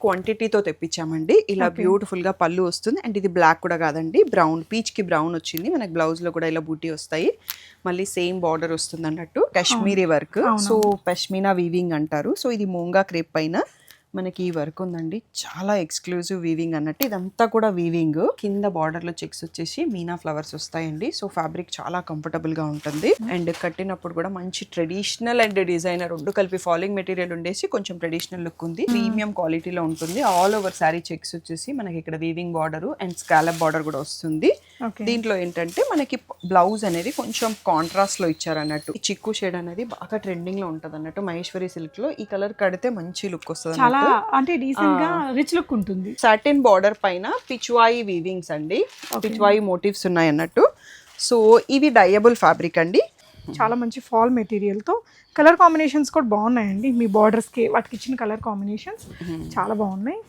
క్వాంటిటీతో తెప్పించామండి. ఇలా బ్యూటిఫుల్ గా పళ్ళు వస్తుంది. అండ్ ఇది బ్లాక్ కూడా కాదండి, బ్రౌన్, పీచ్ కి బ్రౌన్ వచ్చింది. మనకి బ్లౌజ్ లో కూడా ఇలా బూటీ వస్తాయి. మళ్ళీ సేమ్ బార్డర్ వస్తుంది అన్నట్టు, Kashmiri work. So pashmina weaving అంటారు. సో ఇది మూంగా క్రేప్ పైన మనకి ఈ వర్క్ ఉందండి, చాలా ఎక్స్క్లూజివ్ వీవింగ్ అన్నట్టు. ఇదంతా కూడా వీవింగ్. కింద బార్డర్ లో చెక్స్ వచ్చేసి మీనా ఫ్లవర్స్ వస్తాయండి. సో ఫ్యాబ్రిక్ చాలా కంఫర్టబుల్ గా ఉంటుంది. అండ్ కట్టినప్పుడు కూడా మంచి ట్రెడిషనల్ అండ్ డిజైనర్ రెండు కలిపి ఫాలింగ్ మెటీరియల్ ఉండేసి కొంచెం ట్రెడిషనల్ లుక్ ఉంది. ప్రీమియం క్వాలిటీలో ఉంటుంది. ఆల్ ఓవర్ శారీ చెక్స్ వచ్చేసి మనకి ఇక్కడ weaving border and scallop border కూడా వస్తుంది. దీంట్లో ఏంటంటే మనకి బ్లౌజ్ అనేది కొంచెం కాంట్రాస్ట్ లో ఇచ్చారు అన్నట్టు. ఈ చిక్కు షేడ్ అనేది బాగా ట్రెండింగ్ లో ఉంటది అన్నట్టు. మహేశ్వరి సిల్క్ లో ఈ కలర్ కడితే మంచి లుక్ వస్తుంది. చాలా అంటే డీసెంట్ గా రిచ్ లుక్ ఉంటుంది. సాటిన్ బార్డర్ పైన పిచ్వాయి వీవింగ్స్ అండి, పిచ్వాయి మోటివ్స్ ఉన్నాయి అన్నట్టు. సో ఇవి డయబుల్ ఫ్యాబ్రిక్ అండి. చాలా మంచి ఫాల్ మెటీరియల్ తో కలర్ కాంబినేషన్స్ కూడా బాగున్నాయండి. మీ బార్డర్స్ కి వాటికి ఇచ్చిన కలర్ కాంబినేషన్స్ చాలా బాగున్నాయి.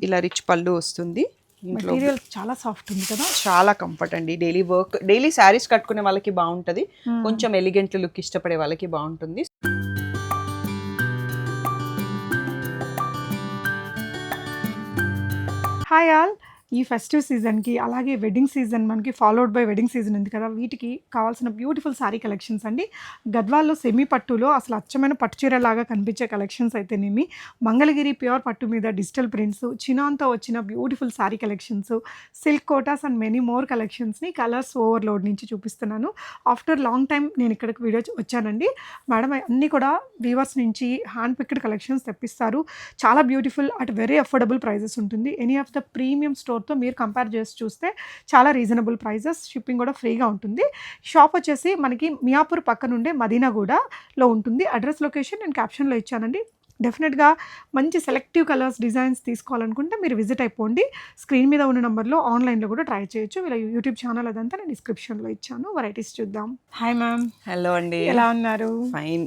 ఇలా రిచ్ పళ్ళు వస్తుంది. మెటీరియల్ చాలా సాఫ్ట్ ఉంది కదా, చాలా కంఫర్ట్ అండి. డైలీ వర్క్, డైలీ శారీస్ కట్టుకునే వాళ్ళకి బాగుంటది. కొంచెం ఎలిగెంట్ లుక్ ఇష్టపడే వాళ్ళకి బాగుంటుంది. హాయ్ ఆల్, ఈ ఫెస్టివ్ సీజన్కి అలాగే వెడ్డింగ్ సీజన్ మనకి ఫాలోడ్ బై వెడ్డింగ్ సీజన్ ఉంది కదా, వీటికి కావాల్సిన బ్యూటిఫుల్ శారీ కలెక్షన్స్ అండి. గద్వాల్లో సెమీ పట్టులో అసలు అచ్చమైన పట్టు చీరలాగా కనిపించే కలెక్షన్స్ అయితేనేమి, మంగళగిరి ప్యూర్ పట్టు మీద డిజిటల్ ప్రింట్స్, చినాన్తో వచ్చిన beautiful sari collections, silk Kotas and many more కలెక్షన్స్ని కలర్స్ ఓవర్లోడ్ నుంచి చూపిస్తున్నాను. ఆఫ్టర్ లాంగ్ టైం నేను ఇక్కడికి వీడియో వచ్చానండి. మేడం అన్నీ కూడా వీవర్స్ నుంచి హ్యాండ్ పిక్డ్ కలెక్షన్స్ తెప్పిస్తారు. చాలా beautiful at very affordable prices ఉంటుంది. ఎనీ ఆఫ్ ద ప్రీమియం స్టోర్తో మీరు కంపేర్ చేసి చూస్తే చాలా రీజనబుల్ ప్రైజెస్, షిప్పింగ్ కూడా ఫ్రీగా ఉంటుంది. షాప్ వచ్చేసి మనకి మియాపూర్ పక్క నుండే మదీనాగూడలో ఉంటుంది. అడ్రస్ లొకేషన్ నేను క్యాప్షన్లో ఇచ్చానండి. డెఫినెట్గా మంచి సెలెక్టివ్ కలర్స్ డిజైన్స్ తీసుకోవాలనుకుంటే మీరు విజిట్ అయిపోండి. స్క్రీన్ మీద ఉన్న నెంబర్లో ఆన్లైన్లో కూడా ట్రై చేయొచ్చు. వీళ్ళ యూట్యూబ్ ఛానల్ అదంతా నేను డిస్క్రిప్షన్లో ఇచ్చాను. వెరైటీస్ చూద్దాం. Hi ma'am. హలో అండి, ఎలా ఉన్నారు? ఫైన్.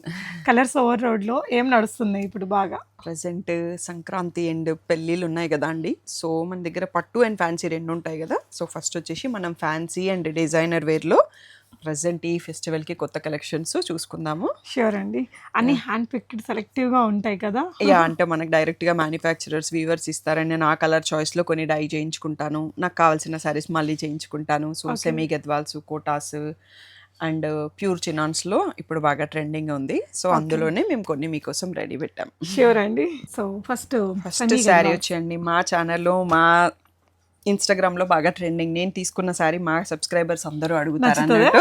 కలర్స్ ఓవర్ రోడ్లో ఏం నడుస్తున్నాయి ఇప్పుడు బాగా? ప్రజెంట్ సంక్రాంతి అండ్ పెళ్ళిళ్ళు ఉన్నాయి కదా అండి. సో మన దగ్గర పట్టు అండ్ ఫ్యాన్సీ రెండు ఉంటాయి కదా. సో ఫస్ట్ వచ్చేసి మనం ఫ్యాన్సీ అండ్ డిజైనర్ వేర్లో ప్రజెంట్ ఈ ఫెస్టివల్కి కొత్త కలెక్షన్స్ చూసుకుందాము. ష్యూర్ అండి. అన్ని హ్యాండ్ పిక్డ్ సెలెక్టివ్గా ఉంటాయి కదా. యా, అంటే మనకు డైరెక్ట్గా మ్యానుఫ్యాక్చరర్స్ వీవర్స్ ఇస్తారని నేను ఆ కలర్ చాయిస్లో కొన్ని డై చేయించుకుంటాను. నాకు కావాల్సిన శారీస్ మళ్ళీ చేయించుకుంటాను. So semi Gadwals, Kotas and pure చినాన్స్లో ఇప్పుడు బాగా ట్రెండింగ్ ఉంది. సో అందులోనే మేము కొన్ని మీకోసం రెడీ పెట్టాం. ష్యూర్ అండి. సో ఫస్ట్ శారీ వచ్చేయండి మా ఛానల్లో, మా ఇన్స్టాగ్రామ్లో బాగా ట్రెండింగ్. నేను తీసుకున్న శారీ మా సబ్స్క్రైబర్స్ అందరూ అడుగుతారు అన్నట్టు.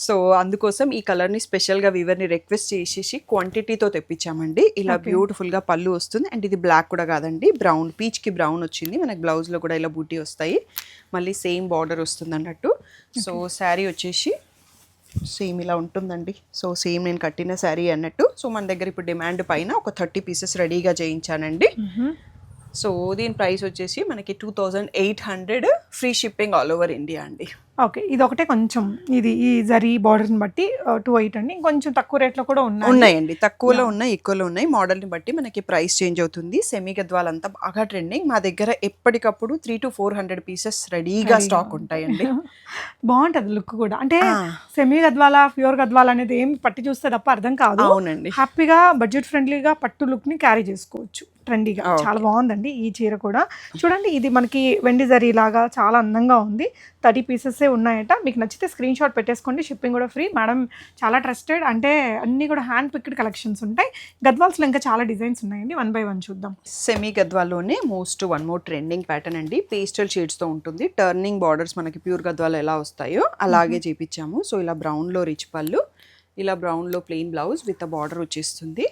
సో అందుకోసం ఈ కలర్ని స్పెషల్గా వీవర్ని రిక్వెస్ట్ చేసేసి క్వాంటిటీతో తెప్పించామండి. ఇలా బ్యూటిఫుల్గా పళ్ళు వస్తుంది. అండ్ ఇది బ్లాక్ కూడా కాదండి, బ్రౌన్, పీచ్కి బ్రౌన్ వచ్చింది. మనకి బ్లౌజ్లో కూడా ఇలా బూటీ వస్తాయి. మళ్ళీ సేమ్ బార్డర్ వస్తుంది అన్నట్టు. సో శారీ వచ్చేసి సేమ్ ఇలా ఉంటుందండి. సో సేమ్ నేను కట్టిన శారీ అన్నట్టు. సో మన దగ్గర ఇప్పుడు డిమాండ్ పైన ఒక 30 పీసెస్ రెడీగా చేయించానండి. సో దీని ప్రైస్ వచ్చేసి మనకి 2800, free shipping all over India అండి. ఓకే, ఇది ఒకటే కొంచెం ఇది ఈ జరీ బార్డర్ని బట్టి 28 అండి. కొంచెం తక్కువ రేట్లో కూడా ఉన్నాయండి. తక్కువలో ఉన్నాయి, ఎక్కువలో ఉన్నాయి. మోడల్ని బట్టి మనకి ప్రైస్ చేంజ్ అవుతుంది. సెమీ గద్వాల్ అంతా బాగా ట్రెండింగ్. మా దగ్గర ఎప్పటికప్పుడు 300 to 400 పీసెస్ రెడీగా స్టాక్ ఉంటాయండి. బాగుంటుంది లుక్ కూడా. అంటే సెమీ గద్వాల, ప్యూర్ గద్వాల అనేది ఏం పట్టి చూస్తే తప్ప అర్థం కాదు. అవునండి, హ్యాపీగా బడ్జెట్ ఫ్రెండ్లీగా పట్టు లుక్ని క్యారీ చేసుకోవచ్చు. ట్రెండీగా చాలా బాగుందండి ఈ చీర కూడా. చూడండి, ఇది మనకి వెండి జరీ లాగా చాలా అందంగా ఉంది. 30 పీసెస్ ఉన్నాయట. మీకు నచ్చితే స్క్రీన్ షాట్ పెట్టేసుకోండి. షిప్పింగ్ కూడా ఫ్రీ. మేడం చాలా ట్రస్టెడ్, అంటే అన్నీ కూడా హ్యాండ్ పిక్డ్ కలెక్షన్స్ ఉంటాయి. గద్వాల్స్లో ఇంకా చాలా డిజైన్స్ ఉన్నాయండి. 1 by 1 చూద్దాం. సెమీ గద్వాల్లోనే వన్ మోర్ ట్రెండింగ్ ప్యాటర్న్ అండి. పేస్టల్ షేడ్స్తో ఉంటుంది. టర్నింగ్ బార్డర్స్ మనకి ప్యూర్ గద్వాల్ ఎలా వస్తాయో అలాగే చేపించాము. సో ఇలా బ్రౌన్లో రిచ్ పళ్ళు, ఇలా బ్రౌన్లో ప్లెయిన్ బ్లౌజ్ విత్ బార్డర్ వచ్చేస్తుంది.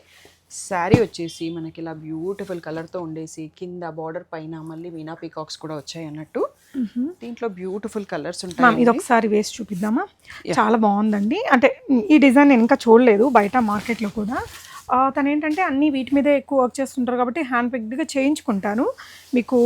శారీ వచ్చేసి మనకి ఇలా బ్యూటిఫుల్ కలర్తో ఉండేసి కింద బార్డర్ పైన మళ్ళీ మీనా పీకాక్స్ కూడా వచ్చాయి అన్నట్టు. దీంట్లో బ్యూటిఫుల్ కలర్స్ ఉంటాయి. ఇది ఒకసారి వేసి చూపిద్దామా? చాలా బాగుందండి. అంటే ఈ డిజైన్ నేను ఇంకా చూడలేదు బయట మార్కెట్లో కూడా. తను ఏంటంటే అన్ని వీటి మీదే ఎక్కువ వర్క్ చేస్తుంటారు కాబట్టి హ్యాండ్ పిక్డ్గా చేయించుకుంటాను. మీకు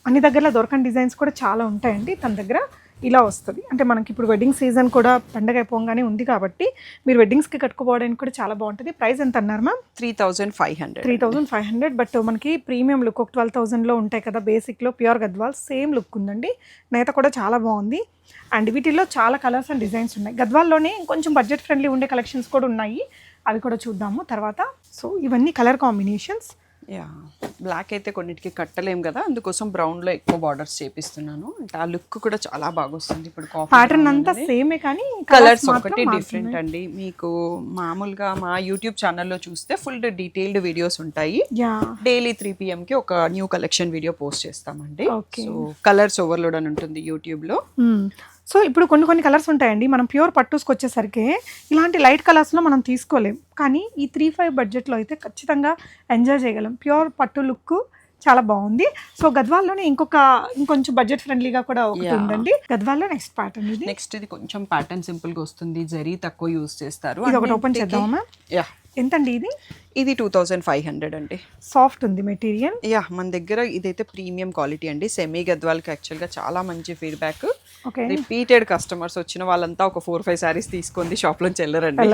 అన్ని దగ్గర దొరకని డిజైన్స్ కూడా చాలా ఉంటాయండి తన దగ్గర. ఇలా వస్తుంది. అంటే మనకి ఇప్పుడు వెడ్డింగ్ సీజన్ కూడా పండగ అయిపోగానే ఉంది కాబట్టి మీరు వెడ్డింగ్స్కి కట్టుకోవడానికి కూడా చాలా బాగుంటుంది. ప్రైస్ ఎంత అన్నారు మ్యామ్? 3500. బట్ మనకి ప్రీమియం లుక్ ఒక 12,000లో ఉంటాయి కదా బేసిక్లో. ప్యూర్ గద్వాల్ సేమ్ లుక్ ఉందండి. నేత కూడా చాలా బాగుంది. అండ్ వీటిల్లో చాలా కలర్స్ అండ్ డిజైన్స్ ఉన్నాయి. గద్వాల్లోనే కొంచెం బడ్జెట్ ఫ్రెండ్లీ ఉండే కలెక్షన్స్ కూడా ఉన్నాయి. అవి కూడా చూద్దాము తర్వాత. సో ఇవన్నీ కలర్ కాంబినేషన్స్. యా బ్లాక్ అయితే కొన్నిటికి కట్టలేం కదా, అందుకోసం బ్రౌన్లో ఎక్కువ బార్డర్స్ చేపిస్తున్నాను. అంటే ఆ లుక్ కూడా చాలా బాగా వస్తుంది. ఇప్పుడు ప్యాటర్న్ అంతా సేమే కానీ కలర్స్ ఒకటి డిఫరెంట్ అండి. మీకు మామూలుగా మా యూట్యూబ్ ఛానల్లో చూస్తే ఫుల్ డీటెయిల్డ్ వీడియోస్ ఉంటాయి. డైలీ 3 PM కి ఒక న్యూ కలెక్షన్ వీడియో పోస్ట్ చేస్తామండి. సో కలర్స్ ఓవర్లోడ్ అని ఉంటుంది యూట్యూబ్లో. సో ఇప్పుడు కొన్ని కలర్స్ ఉంటాయండి, మనం ప్యూర్ పట్టుస్కి వచ్చేసరికి ఇలాంటి లైట్ కలర్స్లో మనం తీసుకోలేం, కానీ ఈ 3-5 బడ్జెట్లో అయితే ఖచ్చితంగా ఎంజాయ్ చేయగలం. ప్యూర్ పట్టు లుక్ చాలా బాగుంది. సో గద్వాల్లోనే ఇంకొంచెం బడ్జెట్ ఫ్రెండ్లీగా కూడా ఒకటి ఉందండి. గద్వాల్లో నెక్స్ట్ ప్యాటర్న్ ఇది. నెక్స్ట్ ఇది కొంచెం ప్యాటర్న్ సింపుల్గా వస్తుంది, జరీ తక్కువ యూజ్ చేస్తారు. ఇది ఒకటి ఓపెన్ చేద్దామా? యా ఎంతండి ఇది? ఇది 2500 అండి. సాఫ్ట్ ఉంది మెటీరియల్. యా మన దగ్గర ఇదైతే ప్రీమియం క్వాలిటీ అండి. సెమీ గద్వాల్కి యాక్చువల్గా చాలా మంచి ఫీడ్బ్యాక్. రిపీటెడ్ కస్టమర్స్ వచ్చిన వాళ్ళంతా ఒక 4-5 సారీస్ తీసుకుంది షాప్ లోంచి వెళ్ళరండి.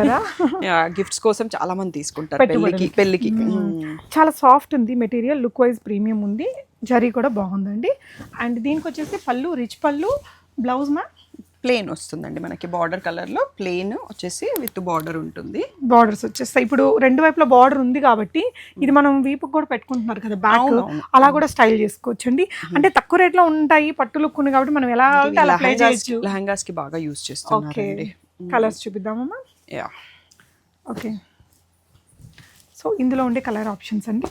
గిఫ్ట్స్ కోసం చాలా మంది తీసుకుంటారు పెళ్ళికి. చాలా సాఫ్ట్ ఉంది మెటీరియల్, లుక్ వైజ్ ప్రీమియం ఉంది, జరీ కూడా బాగుందండి. అండ్ దీనికి వచ్చేసి పళ్ళు రిచ్ పళ్ళు, బ్లౌజ్ మ్యామ్ ప్లేన్ వస్తుందండి మనకి. బార్డర్ కలర్ లో ప్లేన్ వచ్చేసి విత్ బార్డర్ ఉంటుంది. బార్డర్స్ వచ్చేస్తాయి. ఇప్పుడు రెండు వైపులా బార్డర్ ఉంది కాబట్టి ఇది మనం వీపుకి కూడా పెట్టుకుంటున్నారు కదా బ్యాక్, అలా కూడా స్టైల్ చేసుకోవచ్చు అండి. అంటే తక్కువ రేట్ లో ఉంటాయి, పట్టు లుక్ ఉంది కాబట్టి మనం ఎలా అలా ప్లే చేయొచ్చు. లెహంగాస్ కి బాగా యూస్ చేస్తున్నారండి. కలర్స్ చూపిద్దామమ్మా. యా ఓకే, సో ఇందులో ఉండే కలర్ ఆప్షన్స్ అండి.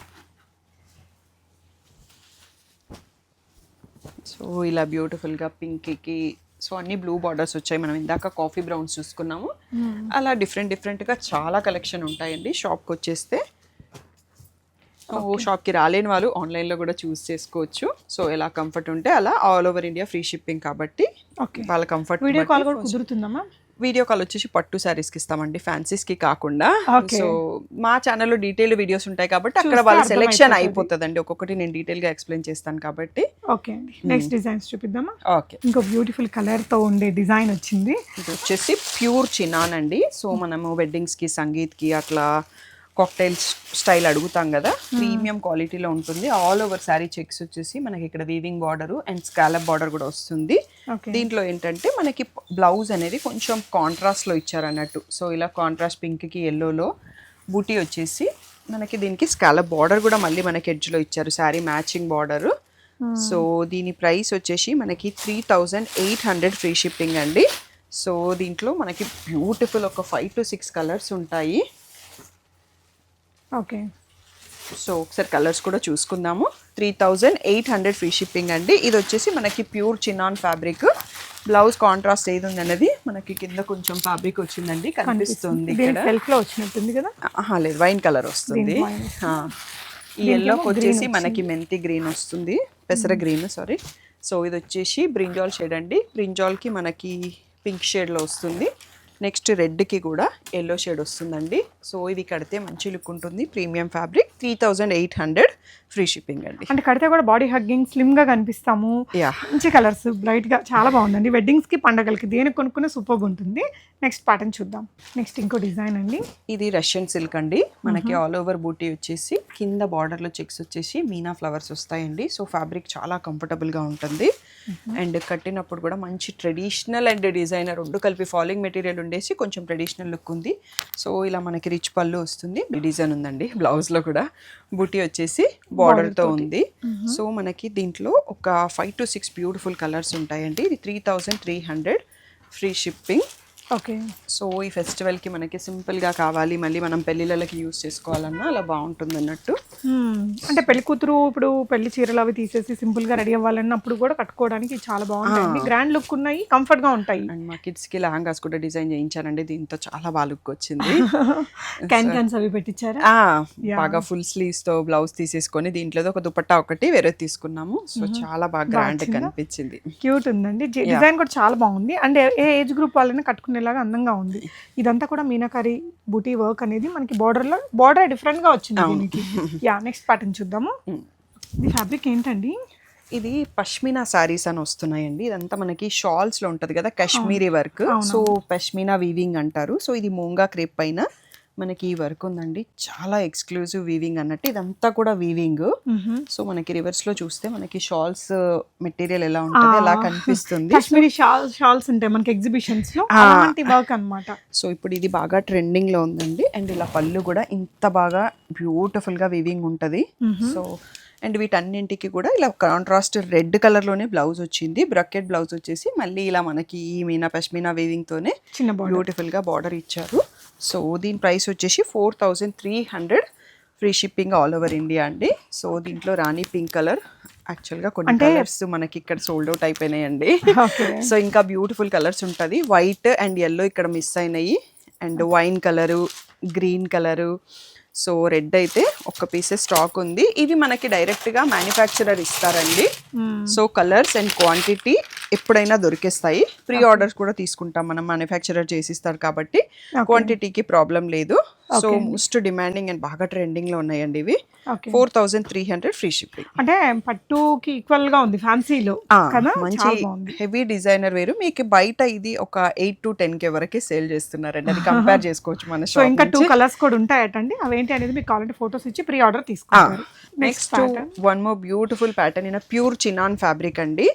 సో ఇలా బ్యూటిఫుల్ గా పింక్ కి సో అన్ని బ్లూ బార్డర్స్ వచ్చాయి. మనం ఇందాక కాఫీ బ్రౌన్స్ చూసుకున్నాము. అలా డిఫరెంట్గా చాలా కలెక్షన్ ఉంటాయండి. షాప్కి వచ్చేస్తే షాప్కి రాలేని వాళ్ళు ఆన్లైన్లో కూడా చూస్ చేసుకోవచ్చు. సో ఎలా కంఫర్ట్ ఉంటే అలా, all over India free shipping కాబట్టి వాళ్ళ కంఫర్ట్. వీడియో కాల్ కూడా కుదురుతుందమ్మా? వీడియో కాల్ వచ్చేసి పట్టు శారీస్కి ఇస్తామండి, ఫ్యాన్సీస్కి కాకుండా. సో మా ఛానల్లో డీటెయిల్డ్ వీడియోస్ ఉంటాయి కాబట్టి అక్కడ వాళ్ళ సెలెక్షన్ అయిపోతుందండి. ఒక్కొక్కటి నేను డీటెయిల్గా ఎక్స్ప్లెయిన్ చేస్తాను కాబట్టి. ఓకే అండి, నెక్స్ట్ డిజైన్స్ చూపిద్దామా? ఓకే, ఇంకో బ్యూటిఫుల్ కలర్తో ఉండే డిజైన్ వచ్చింది. ఇది వచ్చేసి ప్యూర్ చినాన్ అండి. సో మనము వెడ్డింగ్స్కి, సంగీత్కి అట్లా కాక్టైల్ స్టైల్ అడుగుతాం కదా, ప్రీమియం క్వాలిటీలో ఉంటుంది. ఆల్ ఓవర్ శారీ చెక్స్ వచ్చేసి మనకి ఇక్కడ weaving border and scallop border కూడా వస్తుంది. దీంట్లో ఏంటంటే మనకి బ్లౌజ్ అనేది కొంచెం కాంట్రాస్ట్లో ఇచ్చారన్నట్టు. సో ఇలా కాంట్రాస్ట్ పింక్కి ఎల్లోలో బూటీ వచ్చేసి మనకి దీనికి స్కాలప్ బార్డర్ కూడా మళ్ళీ మనకి ఎడ్జ్లో ఇచ్చారు, శారీ మ్యాచింగ్ బార్డర్. సో దీని ప్రైస్ వచ్చేసి మనకి 3800 ఫ్రీ షిప్పింగ్ అండి. సో దీంట్లో మనకి బ్యూటిఫుల్ ఒక 5 to 6 కలర్స్ ఉంటాయి. ఓకే, సో ఒకసారి కలర్స్ కూడా చూసుకుందాము. 3800 ఫ్రీ షిప్పింగ్ అండి. ఇది వచ్చేసి మనకి pure chinon fabric. Blouse contrast ఏది ఉంది అనేది మనకి కింద కొంచెం ఫ్యాబ్రిక్ వచ్చిందండి, కనిపిస్తుంది. సెల్ఫ్ లో వచ్చినట్టుంది కదా? లేదు, వైన్ కలర్ వస్తుంది. ఈ ఎల్లోకి వచ్చేసి మనకి మెంతి గ్రీన్ వస్తుంది, పెసర గ్రీన్ సారీ. సో ఇది వచ్చేసి బ్రింజాల్ షేడ్ అండి. బ్రింజాల్కి మనకి పింక్ షేడ్లో వస్తుంది. నెక్స్ట్ రెడ్కి కూడా ఎల్లో షేడ్ వస్తుందండి. సో ఇది కడితే మంచి లుక్ ఉంటుంది, ప్రీమియం ఫ్యాబ్రిక్. 3800 ఫ్రీ షిప్పింగ్ అండి. అంటే కడితే కూడా బాడీ హగ్గింగ్ స్లిమ్ గా కనిపిస్తాము. మంచి కలర్స్, బ్రైట్ గా చాలా బాగుందండి. వెడ్డింగ్స్ కి, పండగలకి దేనికి కొనుక్కునే సూపర్ ఉంటుంది. నెక్స్ట్ ప్యాటర్న్ చూద్దాం. నెక్స్ట్ ఇంకో డిజైన్ అండి. ఇది రష్యన్ సిల్క్ అండి. మనకి ఆల్ ఓవర్ బూటీ వచ్చేసి కింద బార్డర్ లో చెక్స్ వచ్చేసి మీనా ఫ్లవర్స్ వస్తాయండి. సో ఫ్యాబ్రిక్ చాలా కంఫర్టబుల్ గా ఉంటుంది. అండ్ కట్టినప్పుడు కూడా మంచి ట్రెడిషనల్ అండ్ డిజైనర్ రెండు కలిపి ఫాలింగ్ మెటీరియల్ ఉండేసి కొంచెం ట్రెడిషనల్ లుక్ ఉంది. సో ఇలా మనకి రిచ్ పళ్ళు వస్తుంది, డిజైన్ ఉందండి. బ్లౌజ్ లో కూడా బూటీ వచ్చేసి బార్డర్ తో ఉంది. సో మనకి దీంట్లో ఒక 5 to 6 బ్యూటిఫుల్ కలర్స్ ఉంటాయండి. ఇది 3300 ఫ్రీ షిప్పింగ్. ఓకే, సో ఈ ఫెస్టివల్కి మనకి సింపుల్గా కావాలి, మళ్ళీ మనం పెళ్ళిళ్ళకి యూస్ చేసుకోవాలన్నా అలా బాగుంటుంది అన్నట్టు. అంటే పెళ్లి కూతురు ఇప్పుడు పెళ్లి చీరలు అవి తీసేసి సింపుల్గా రెడీ అవ్వాలన్నప్పుడు కూడా కట్టుకోవడానికి చాలా బాగుంటాయి. గ్రాండ్ లుక్ ఉన్నాయి, కంఫర్ట్గా ఉంటాయి. అండ్ మా కిడ్స్కి లెహంగాస్ కూడా డిజైన్ చేయించానండి, దీంతో చాలా బాగా లుక్ వచ్చింది. క్యాన్స్ అవి పెట్టించారా? బాగా ఫుల్ స్లీవ్స్తో బ్లౌజ్ తీసేసుకొని దీంట్లో ఒక దుపట్టా ఒకటి వేరే తీసుకున్నాము. సో చాలా బాగా గ్రాండ్ కనిపించింది, క్యూట్ ఉందండి. డిజైన్ కూడా చాలా బాగుంది. అండ్ ఏ ఏజ్ గ్రూప్ వాళ్ళని కట్టుకునే లాగా అందంగా ఉంది. ఇదంతా కూడా మీనాకారి బూటీ వర్క్ అనేది మనకి బార్డర్ డిఫరెంట్ గా వచ్చింది దీనికి. యా, నెక్స్ట్ ప్యాటర్న్ చూద్దాము. ఈ ఫ్యాబ్రిక్ ఏంటండి? ఇది పష్మినా సారీస్ అని వస్తున్నాయండి. ఇదంతా మనకి షాల్స్ లో ఉంటది కదా Kashmiri work. So pashmina weaving అంటారు. సో ఇది మూంగా క్రేప్ పైన మనకి ఈ వర్క్ ఉందండి, చాలా ఎక్స్క్లూజివ్ వీవింగ్ అన్నట్టు, ఇదంతా కూడా వీవింగ్. సో మనకి రివర్స్ లో చూస్తే మనకి షాల్స్ మెటీరియల్ ఎలా ఉంటుంది అలా కనిపిస్తుంది. కాశ్మీరీ షాల్స్ ఉంటాయి మనకి ఎగ్జిబిషన్స్ లో, అలాంటి వర్క్ అన్నమాట. సో ఇప్పుడు ఇది బాగా ట్రెండింగ్ లో ఉందండి. అండ్ ఇలా పళ్ళు కూడా ఇంత బాగా బ్యూటిఫుల్ గా వీవింగ్ ఉంటది. సో అండ్ వీటన్నింటికి కూడా ఇలా కాంట్రాస్ట్ రెడ్ కలర్ లోనే బ్లౌజ్ వచ్చింది. బ్రకెట్ బ్లౌజ్ వచ్చేసి మళ్ళీ ఇలా మనకి ఈ మీనా పష్మీనా వీవింగ్ తోనే చిన్న బ్యూటిఫుల్ గా బార్డర్ ఇచ్చారు. సో దీని ప్రైస్ వచ్చేసి 4300, free shipping all over India అండి. సో దీంట్లో రాణి పింక్ కలర్, యాక్చువల్గా కొన్ని కలర్స్ మనకి ఇక్కడ సోల్డ్ అవుట్ అయిపోయినాయండి. సో ఇంకా బ్యూటిఫుల్ కలర్స్ ఉంటుంది. వైట్ అండ్ ఎల్లో ఇక్కడ మిస్ అయినాయి, and wine colour, green colour, so red అయితే ఒక పీసెస్ స్టాక్ ఉంది. ఇవి మనకి డైరెక్ట్గా మ్యానుఫ్యాక్చరర్ ఇస్తారండి. సో కలర్స్ అండ్ క్వాంటిటీ ఎప్పుడైనా దొరికేస్తాయి. ప్రీ ఆర్డర్స్ కూడా తీసుకుంటాం మనం, మ్యానుఫ్యాక్చరర్ చేసిస్తారు కాబట్టి క్వాంటిటీకి ప్రాబ్లం లేదు. సో మోస్ట్ డిమాండింగ్ అండ్ బాగా ట్రెండింగ్ లో ఉన్నాయండి ఇవి. 4300, ఫ్రీ షిప్పింగ్. అంటే పట్టుకి ఈక్వల్ గా ఉంది ఫ్యాన్సీలో కదా, మంచి హెవీ డిజైనర్ వేరు. మీకు బయట ఇది ఒక 8 to 10K వరకే సేల్ చేస్తున్నారండి, అది కంపేర్ చేసుకోవచ్చు మన షాప్. సో ఇంకా 2 కలర్స్ కూడా ఉంటాయటండి, అవేంటి అనేది మీకు కావాలంటే ఫోటోస్ ఇచ్చి ప్రీ ఆర్డర్ తీసుకుంటారు. Next one more beautiful pattern in pure chinon fabric అండి.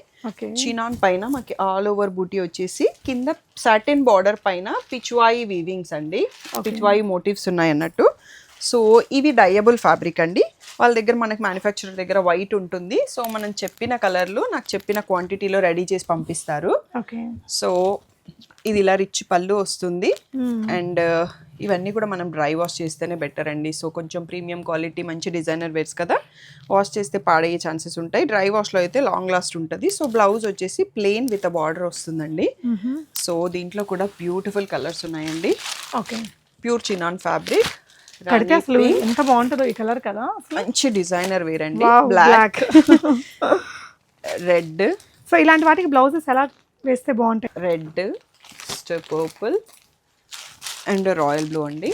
చినాన్ పైన మనకి ఆల్ ఓవర్ బూటీ వచ్చేసి కింద సాటిన్ బార్డర్ పైన పిచ్వాయి వీవింగ్స్ అండి, పిచ్వాయి మోటివ్స్ ఉన్నాయి అన్నట్టు. సో ఇవి డయబుల్ ఫ్యాబ్రిక్ అండి. వాళ్ళ దగ్గర మనకి మ్యానుఫ్యాక్చరర్ దగ్గర వైట్ ఉంటుంది. సో మనం చెప్పిన కలర్లు నాకు చెప్పిన క్వాంటిటీలో రెడీ చేసి పంపిస్తారు. సో ఇది ఇలా రిచ్ పళ్ళు వస్తుంది. అండ్ ఇవన్నీ కూడా మనం డ్రై వాష్ చేస్తేనే బెటర్ అండి. సో కొంచెం ప్రీమియం క్వాలిటీ మంచి డిజైనర్ వేర్స్ కదా, వాష్ చేస్తే పాడయ్యే ఛాన్సెస్ ఉంటాయి. డ్రై వాష్లో అయితే లాంగ్ లాస్ట్ ఉంటుంది. సో బ్లౌజ్ వచ్చేసి ప్లెయిన్ విత్ బార్డర్ వస్తుందండి. సో దీంట్లో కూడా బ్యూటిఫుల్ కలర్స్ ఉన్నాయండి. ప్యూర్ చినాన్ ఫ్యాబ్రిక్, అసలు ఎంత బాగుంటుందో ఈ కలర్ కదా, మంచి డిజైనర్ వేర్ అండి. Black, red. సో ఇలాంటి వాటికి బ్లౌజెస్ ఎలా వేస్తే బాగుంటాయి? Red, purple and royal blue అండి.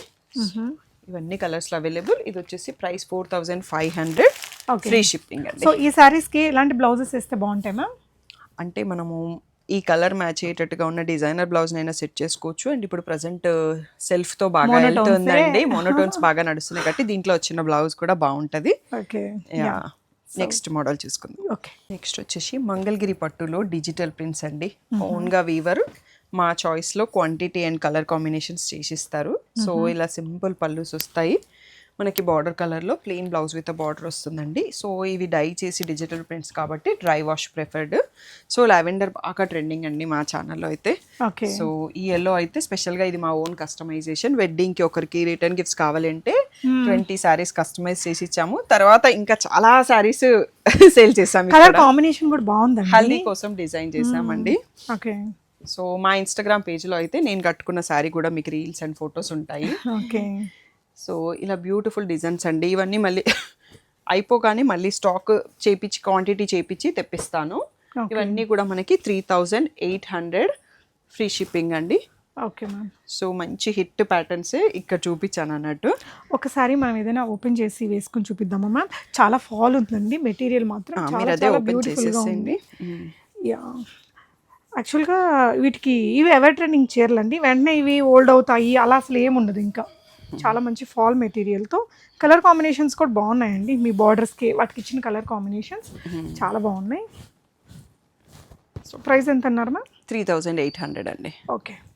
ఇవన్నీ కలర్స్ అవైలబుల్. ఇది వచ్చేసి ప్రైస్ 4500, ఫ్రీ షిప్పింగ్ అండి. సో ఈ సారీస్ కి ఎలాంటి బ్లౌజెస్ వేస్తే బాగుంటాయి మ్యామ్? అంటే మనము ఈ కలర్ మ్యాచ్ అయ్యేటట్టుగా ఉన్న డిజైనర్ బ్లౌజ్ నైనా సెట్ చేసుకోవచ్చు. అండ్ ఇప్పుడు ప్రజెంట్ సెల్ఫ్ తో బాగా వెళ్తుందండి, మోనోటోన్స్ బాగా నడుస్తున్నాయి కాబట్టి దీంట్లో వచ్చిన బ్లౌజ్ కూడా బాగుంటది. నెక్స్ట్ మోడల్ చూసుకుందాం. నెక్స్ట్ వచ్చేసి మంగళగిరి పట్టులో డిజిటల్ ప్రింట్స్ అండి. ఓన్ గా వీవర్ మా చాయిస్ లో క్వాంటిటీ అండ్ కలర్ కాంబినేషన్స్ చేసిస్తారు. సో ఇలా సింపుల్ పళ్ళుస్ వస్తాయి మనకి, బార్డర్ కలర్ లో ప్లెయిన్ బ్లౌజ్ విత్ బార్డర్ వస్తుందండి. సో ఇవి డై చేసి డిజిటల్ ప్రింట్స్ కాబట్టి dry wash preferred. So lavender బాగా ట్రెండింగ్ అండి మా ఛానల్లో అయితే. సో ఈ ఎల్లో అయితే స్పెషల్ గా ఇది మా ఓన్ కస్టమైజేషన్. వెడ్డింగ్ కి ఒకరికి రిటర్న్ గిఫ్ట్స్ కావాలంటే 20 సారీస్ కస్టమైజ్ చేసి ఇచ్చాము. తర్వాత ఇంకా చాలా సారీస్ సేల్ చేసాము. కలర్ కాంబినేషన్ కూడా బాగుంది, హల్దీ కోసం డిజైన్ చేసామండి. సో మా ఇన్స్టాగ్రామ్ పేజ్ లో అయితే నేను కట్టుకున్న శారీ కూడా మీకు రీల్స్ అండ్ ఫొటోస్ ఉంటాయి. సో ఇలా బ్యూటిఫుల్ డిజైన్స్ అండి. ఇవన్నీ మళ్ళీ అయిపోగానే మళ్ళీ స్టాక్ చేపించి క్వాంటిటీ చేపించి తెప్పిస్తాను. ఇవన్నీ కూడా మనకి 3800, ఫ్రీ షిప్పింగ్ అండి. సో మంచి హిట్ ప్యాటర్న్స్ ఇక్కడ చూపించాను అన్నట్టు. ఒకసారి మనం ఏదైనా ఓపెన్ చేసి వేసుకొని చూపిద్దామా మ్యామ్? చాలా ఫాల్ ఉందండి మెటీరియల్ మాత్రం, మీరు అదే ఓపెన్ చేసేసేయండి. యాక్చువల్గా వీటికి ఇవి ఎవర్ ట్రెండింగ్ చీరలు అండి, వెంటనే ఇవి ఓల్డ్ అవుతాయి అలా అసలు ఏముండదు. ఇంకా చాలా మంచి ఫాల్ మెటీరియల్తో కలర్ కాంబినేషన్స్ కూడా బాగున్నాయండి. మీ బార్డర్స్కి వాటికి ఇచ్చిన కలర్ కాంబినేషన్స్ చాలా బాగున్నాయి. సో ప్రైస్ ఎంత అన్నారు మ్యామ్? 3800 అండి.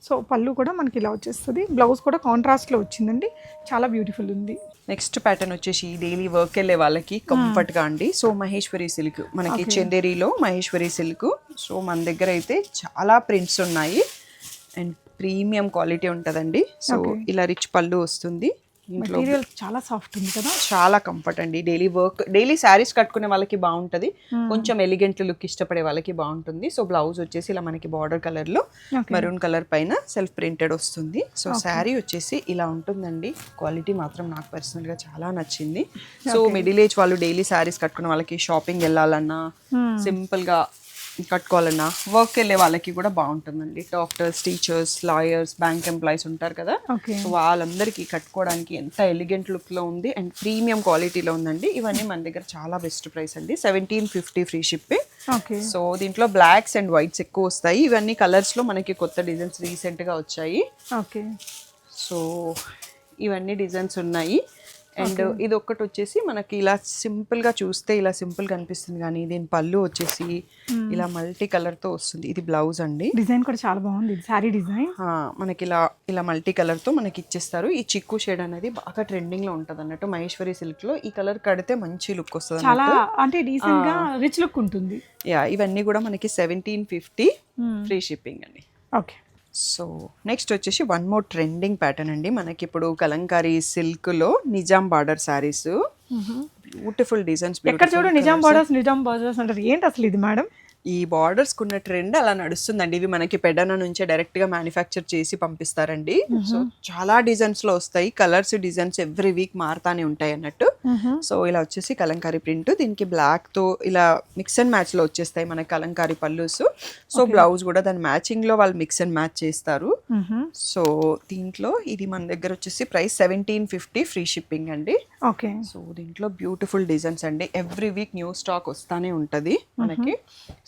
సో పళ్ళు కూడా మనకి ఇలా వచ్చేస్తుంది, బ్లౌజ్ కూడా కాంట్రాస్ట్లో వచ్చిందండి, చాలా బ్యూటిఫుల్ ఉంది. నెక్స్ట్ ప్యాటర్న్ వచ్చేసి డైలీ వర్క్ వెళ్ళే వాళ్ళకి కంఫర్ట్ గా అండి. సో మహేశ్వరి సిల్క్ మనకి చందేరిలో మహేశ్వరి సిల్క్. సో మన దగ్గర అయితే చాలా ప్రింట్స్ ఉన్నాయి అండ్ ప్రీమియం క్వాలిటీ ఉంటుందండి. సో ఇలా రిచ్ పళ్ళు వస్తుంది. మెటీరియల్ చాలా సాఫ్ట్ ఉంది కదా, చాలా కంఫర్ట్ అండి. డైలీ వర్క్, డైలీ శారీస్ కట్టుకునే వాళ్ళకి బాగుంటుంది, కొంచెం ఎలిగెంట్ లుక్ ఇష్టపడే వాళ్ళకి బాగుంటుంది. సో బ్లౌజ్ వచ్చేసి ఇలా మనకి బార్డర్ కలర్ లో మెరూన్ కలర్ పైన సెల్ఫ్ ప్రింటెడ్ వస్తుంది. సో శారీ వచ్చేసి ఇలా ఉంటుందండి. క్వాలిటీ మాత్రం నాకు పర్సనల్ గా చాలా నచ్చింది. సో మిడిల్ ఏజ్ వాళ్ళు డైలీ శారీస్ కట్టుకునే వాళ్ళకి, షాపింగ్ వెళ్ళాలన్నా, సింపుల్ గా కట్టుకోవాలన్నా, వర్క్ వెళ్ళే వాళ్ళకి కూడా బాగుంటుందండి. Doctors, teachers, lawyers, bank employees ఉంటారు కదా, సో వాళ్ళందరికీ కట్టుకోవడానికి ఎంత ఎలిగెంట్ లుక్ లో ఉంది అండ్ ప్రీమియం క్వాలిటీలో ఉందండి. ఇవన్నీ మన దగ్గర చాలా బెస్ట్ ప్రైస్ అండి, 1750, ఫ్రీ షిప్పింగ్. సో దీంట్లో బ్లాక్స్ అండ్ వైట్స్ ఎక్కువ వస్తాయి. ఇవన్నీ కలర్స్ లో మనకి కొత్త డిజైన్స్ రీసెంట్ గా వచ్చాయి. సో ఇవన్నీ డిజైన్స్ ఉన్నాయి. అండ్ ఇది ఒక్కటి వచ్చేసి మనకి ఇలా సింపుల్ గా చూస్తే ఇలా సింపుల్ కనిపిస్తుంది, కానీ దీని పళ్ళు వచ్చేసి ఇలా మల్టీ కలర్ తో వస్తుంది. ఇది బ్లౌజ్ అండి. డిజైన్ కూడా చాలా బాగుంది, సారీ డిజైన్. మనకి ఇలా ఇలా మల్టీ కలర్ తో మనకి ఇచ్చేస్తారు. ఈ చిక్కు షేడ్ అనేది బాగా ట్రెండింగ్ లో ఉంటది అన్నట్టు. మహేశ్వరి సిల్క్ లో ఈ కలర్ కడితే మంచి లుక్ వస్తుంది, చాలా అంటే డీసెంట్ గా రిచ్ లుక్ ఉంటుంది. ఇవన్నీ కూడా మనకి 1750 ఫ్రీ షిప్పింగ్ అండి. ఓకే. సో నెక్స్ట్ వచ్చేసి వన్ మోర్ ట్రెండింగ్ ప్యాటర్న్ అండి. మనకి ఇప్పుడు కలంకారీ సిల్క్ లో Nizam border saris, beautiful designs. ఎక్కడ చూడు నిజాం బార్డర్స్ అంటారు, ఏంటి అసలు ఇది మేడం? ఈ బార్డర్స్ కున్న ట్రెండ్ అలా నడుస్తుందండి. ఇవి మనకి పెడన నుంచే డైరెక్ట్ గా మ్యానుఫ్యాక్చర్ చేసి పంపిస్తారండి. సో చాలా డిజైన్స్ లో వస్తాయి, కలర్స్ డిజైన్స్ ఎవ్రీ వీక్ మారుతానే ఉంటాయి అన్నట్టు. సో ఇలా వచ్చేసి కలంకారీ ప్రింట్, దీనికి బ్లాక్ తో ఇలా మిక్స్ అండ్ మ్యాచ్ లో వచ్చేస్తాయి మనకి కలంకారీ పల్లూస్. సో బ్లౌజ్ కూడా దాని మ్యాచింగ్ లో వాళ్ళు మిక్స్ అండ్ మ్యాచ్ చేస్తారు. సో దీంట్లో ఇది మన దగ్గర వచ్చేసి ప్రైస్ 1750 ఫ్రీ షిప్పింగ్ అండి. ఓకే. సో దీంట్లో బ్యూటిఫుల్ డిజైన్స్ అండి, ఎవ్రీ వీక్ న్యూ స్టాక్ వస్తానే ఉంటది మనకి.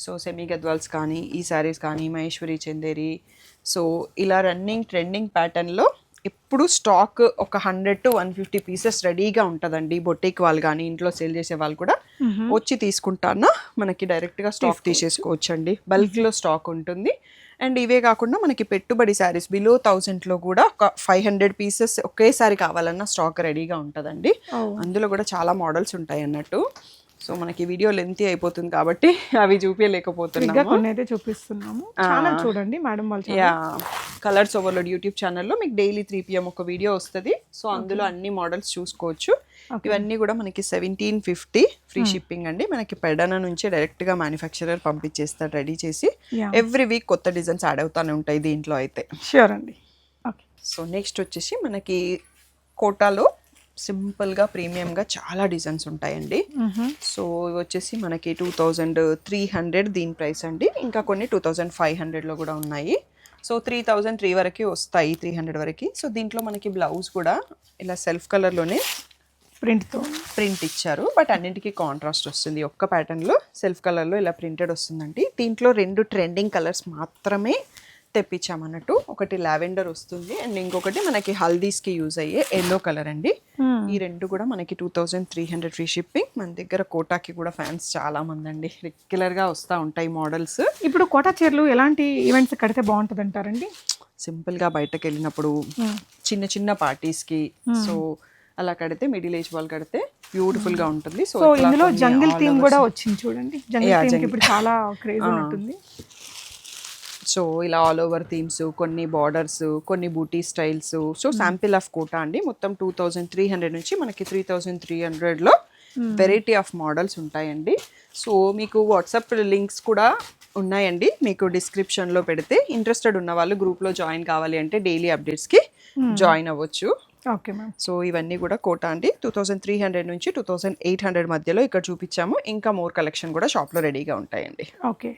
సో సెమీ గద్వాల్స్ కానీ, ఈ శారీస్ కానీ, మహేశ్వరి చందేరి, సో ఇలా రన్నింగ్ ట్రెండింగ్ ప్యాటర్న్లో ఎప్పుడు స్టాక్ ఒక 100 to 150 పీసెస్ రెడీగా ఉంటుందండి. బొటిక్ వాళ్ళు కానీ ఇంట్లో సేల్ చేసే వాళ్ళు కూడా వచ్చి తీసుకుంటానా మనకి డైరెక్ట్గా స్టాక్ తీసేసుకోవచ్చు అండి. బల్క్లో స్టాక్ ఉంటుంది. అండ్ ఇవే కాకుండా మనకి పెట్టుబడి శారీస్ బిలో 1000లో కూడా ఒక 500 పీసెస్ ఒకేసారి కావాలన్నా స్టాక్ రెడీగా ఉంటుందండి. అందులో కూడా చాలా మోడల్స్ ఉంటాయి అన్నట్టు. సో మనకి వీడియో లెంతీ అయిపోతుంది కాబట్టి అవి చూపించలేకపోతున్నాము, అయితే చూపిస్తున్నాము. ఛానల్ చూడండి మేడం వాళ్ళు. కలర్స్ ఓవర్లోడ్ యూట్యూబ్ ఛానల్లో మీకు డైలీ 3 PM ఒక వీడియో వస్తుంది. సో అందులో అన్ని మోడల్స్ చూసుకోవచ్చు. ఇవన్నీ కూడా మనకి 1750 ఫ్రీ షిప్పింగ్ అండి. మనకి పెడన నుంచి డైరెక్ట్ గా మ్యానుఫ్యాక్చరర్ పంపించేస్తారు రెడీ చేసి. ఎవ్రీ వీక్ కొత్త డిజైన్స్ యాడ్ అవుతానే ఉంటాయి దీంట్లో అయితే. ష్యూర్ అండి. ఓకే. సో నెక్స్ట్ వచ్చేసి మనకి కోటాలో సింపుల్గా ప్రీమియంగా చాలా డిజైన్స్ ఉంటాయండి. సో ఇవి వచ్చేసి మనకి 2300 దీని ప్రైస్ అండి. ఇంకా కొన్ని 2500లో కూడా ఉన్నాయి. సో 3003 వరకు వస్తాయి, 300 వరకు. సో దీంట్లో మనకి బ్లౌజ్ కూడా ఇలా సెల్ఫ్ కలర్లోనే ప్రింట్ ఇచ్చారు, బట్ అన్నింటికి కాంట్రాస్ట్ వస్తుంది. ఒక్క ప్యాటర్న్లో సెల్ఫ్ కలర్లో ఇలా ప్రింటెడ్ వస్తుందండి. దీంట్లో 2 ట్రెండింగ్ కలర్స్ మాత్రమే తెప్పించామన్నట్టు. ఒకటి లావెండర్ వస్తుంది అండ్ ఇంకొకటి మనకి హల్దీస్కి యూజ్ అయ్యే ఎల్లో కలర్ అండి. ఈ 2 కూడా మనకి 2300 ఫ్రీ షిప్పింగ్. మన దగ్గర కోటాకి కూడా ఫ్యాన్స్ చాలా మంది అండి, రెగ్యులర్గా వస్తూ ఉంటాయి మోడల్స్. ఇప్పుడు కోటా చీరలు ఎలాంటి ఈవెంట్స్ కడితే బాగుంటుంది అంటారండి? సింపుల్గా బయటకు వెళ్ళినప్పుడు చిన్న చిన్న పార్టీస్కి, సో అలా కడితే మిడిల్ ఏజ్ వాళ్ళు కడితే బ్యూటిఫుల్ గా ఉంటుంది. సో ఇందులో జంగిల్ థీమ్ కూడా వచ్చింది చూడండి. జంగిల్ థీమ్ ఇప్పుడు చాలా క్రేజ్ ఉంటుంది. సో ఇలా ఆల్ ఓవర్ థీమ్స్, కొన్ని బార్డర్స్, కొన్ని booti styles. So sample of Kota అండి. మొత్తం 2300 నుంచి మనకి 3300లో వెరైటీ ఆఫ్ మోడల్స్ ఉంటాయండి. సో మీకు వాట్సాప్ లింక్స్ కూడా ఉన్నాయండి, మీకు డిస్క్రిప్షన్లో పెడితే ఇంట్రెస్టెడ్ ఉన్న వాళ్ళు గ్రూప్లో జాయిన్ కావాలి అంటే డైలీ అప్డేట్స్కి జాయిన్ అవ్వచ్చు. Okay ma'am. సో ఇవన్నీ కూడా కోటా అండి. 2300 నుంచి 2800 మధ్యలో ఇక్కడ చూపించాము. ఇంకా మోర్ కలెక్షన్ కూడా షాప్లో రెడీగా ఉంటాయండి. ఓకే.